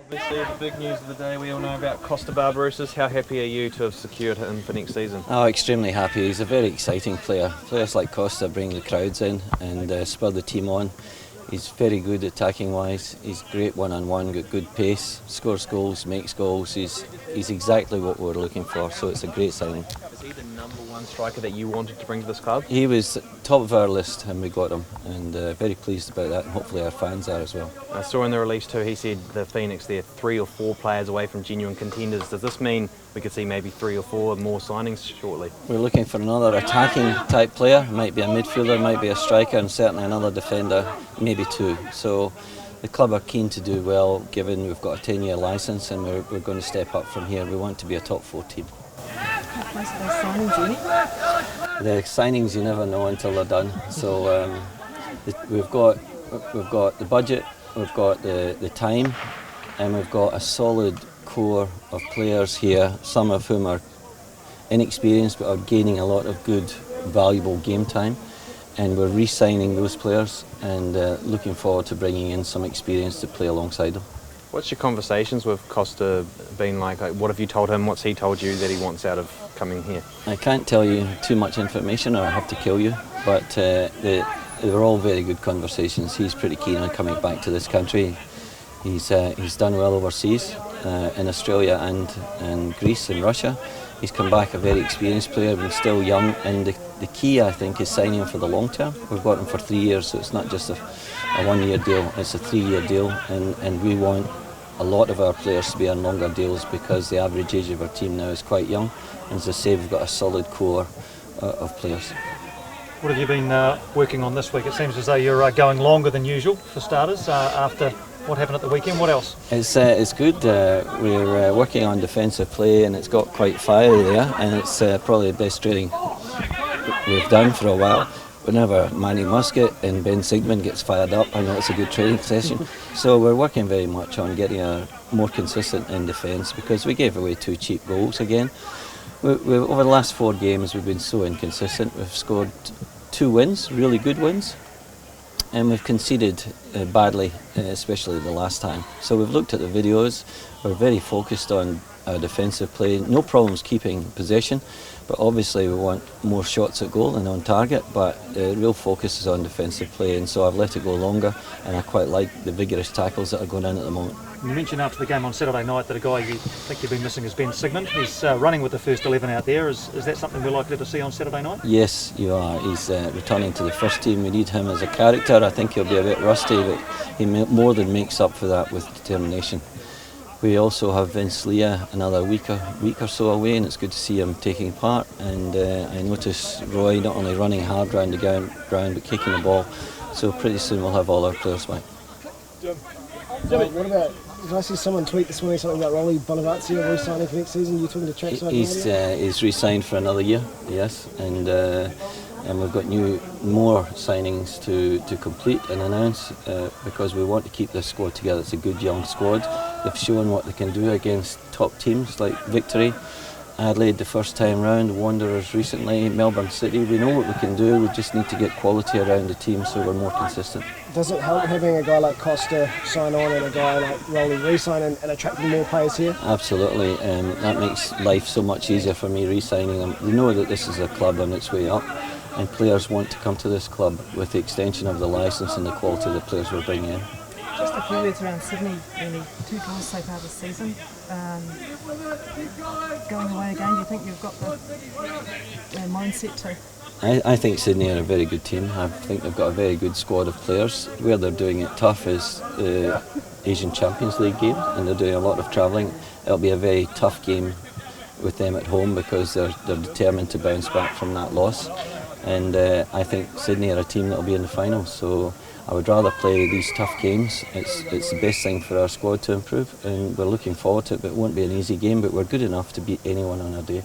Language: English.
Obviously, the big news of the day, we all know about Costa Barbarouses. How happy are you to have secured him for next season? Oh, extremely happy. He's a very exciting player. Players like Costa bring the crowds in and spur the team on. He's very good attacking wise. He's great one-on-one, got good pace, scores goals, makes goals. He's exactly what we're looking for, so it's a great signing. Is he the number one striker that you wanted to bring to this club? He was top of our list and we got him, and very pleased about that, and hopefully our fans are as well. I saw in the release too, he said the Phoenix, they're 3 or 4 players away from genuine contenders. Does this mean we could see maybe 3 or 4 more signings shortly? We're looking for another attacking type player. Might be a midfielder, might be a striker, and certainly another defender, maybe 2. So the club are keen to do well, given we've got a 10-year licence and we're going to step up from here. We want to be a top 4 team. The signings you never know until they're done. So we've got the budget, we've got the time, and we've got a solid core of players here, some of whom are inexperienced but are gaining a lot of good, valuable game time. And we're re-signing those players and looking forward to bringing in some experience to play alongside them. What's your conversations with Costa been like? What have you told him? What's he told you that he wants out of coming here? I can't tell you too much information or I have to kill you, but they were all very good conversations. He's pretty keen on coming back to this country. He's done well overseas, in Australia and Greece and Russia. He's come back a very experienced player, but still young, and the key I think is signing him for the long term. We've got him for 3 years, so it's not just a 1-year deal, it's a 3-year deal, and we want a lot of our players to be on longer deals because the average age of our team now is quite young, and as I say, we've got a solid core of players. What have you been working on this week? It seems as though you're going longer than usual for starters after what happened at the weekend. What else? It's good. We're working on defensive play and it's got quite fiery there, and it's probably the best training we've done for a while. Whenever Manny Muscat and Ben Sigmund gets fired up, I know it's a good training session. So we're working very much on getting more consistent in defence because we gave away 2 cheap goals again. Over the last 4 games we've been so inconsistent. We've scored 2 wins, really good wins, and we've conceded badly, especially the last time. So we've looked at the videos, we're very focused on our defensive play, no problems keeping possession, but obviously we want more shots at goal and on target, but the real focus is on defensive play, and so I've let it go longer, and I quite like the vigorous tackles that are going in at the moment. You mentioned after the game on Saturday night that a guy you think you've been missing is Ben Sigmund. He's running with the first 11 out there. Is that something we're likely to see on Saturday night? Yes, you are. He's returning to the first team. We need him as a character. I think he'll be a bit rusty, but he more than makes up for that with determination. We also have Vince Leah another week or so away, and it's good to see him taking part. And I notice Roy not only running hard round the ground but kicking the ball. So pretty soon we'll have all our players back. What about, did I see someone tweet this morning something about Rolly Bonavazzi re-signing for next season? You talking to trackside? He's re-signed for another year, yes, and we've got more signings to complete and announce because we want to keep this squad together. It's a good young squad. They've shown what they can do against top teams like Victory, Adelaide the first time round, Wanderers recently, Melbourne City. We know what we can do, we just need to get quality around the team so we're more consistent. Does it help having a guy like Costa sign on and a guy like Rolly re-sign and attracting more players here? Absolutely, that makes life so much easier for me re-signing them. We know that this is a club on its way up, and players want to come to this club with the extension of the licence and the quality of the players we're bringing in. Just a few words around Sydney, really. 2 draws so far this season. Going away again, do you think you've got the mindset to? I think Sydney are a very good team. I think they've got a very good squad of players. Where they're doing it tough is the Asian Champions League game, and they're doing a lot of travelling. It'll be a very tough game with them at home because they're determined to bounce back from that loss. And I think Sydney are a team that will be in the final. So I would rather play these tough games. It's the best thing for our squad to improve, and we're looking forward to it. But it won't be an easy game, but we're good enough to beat anyone on our day.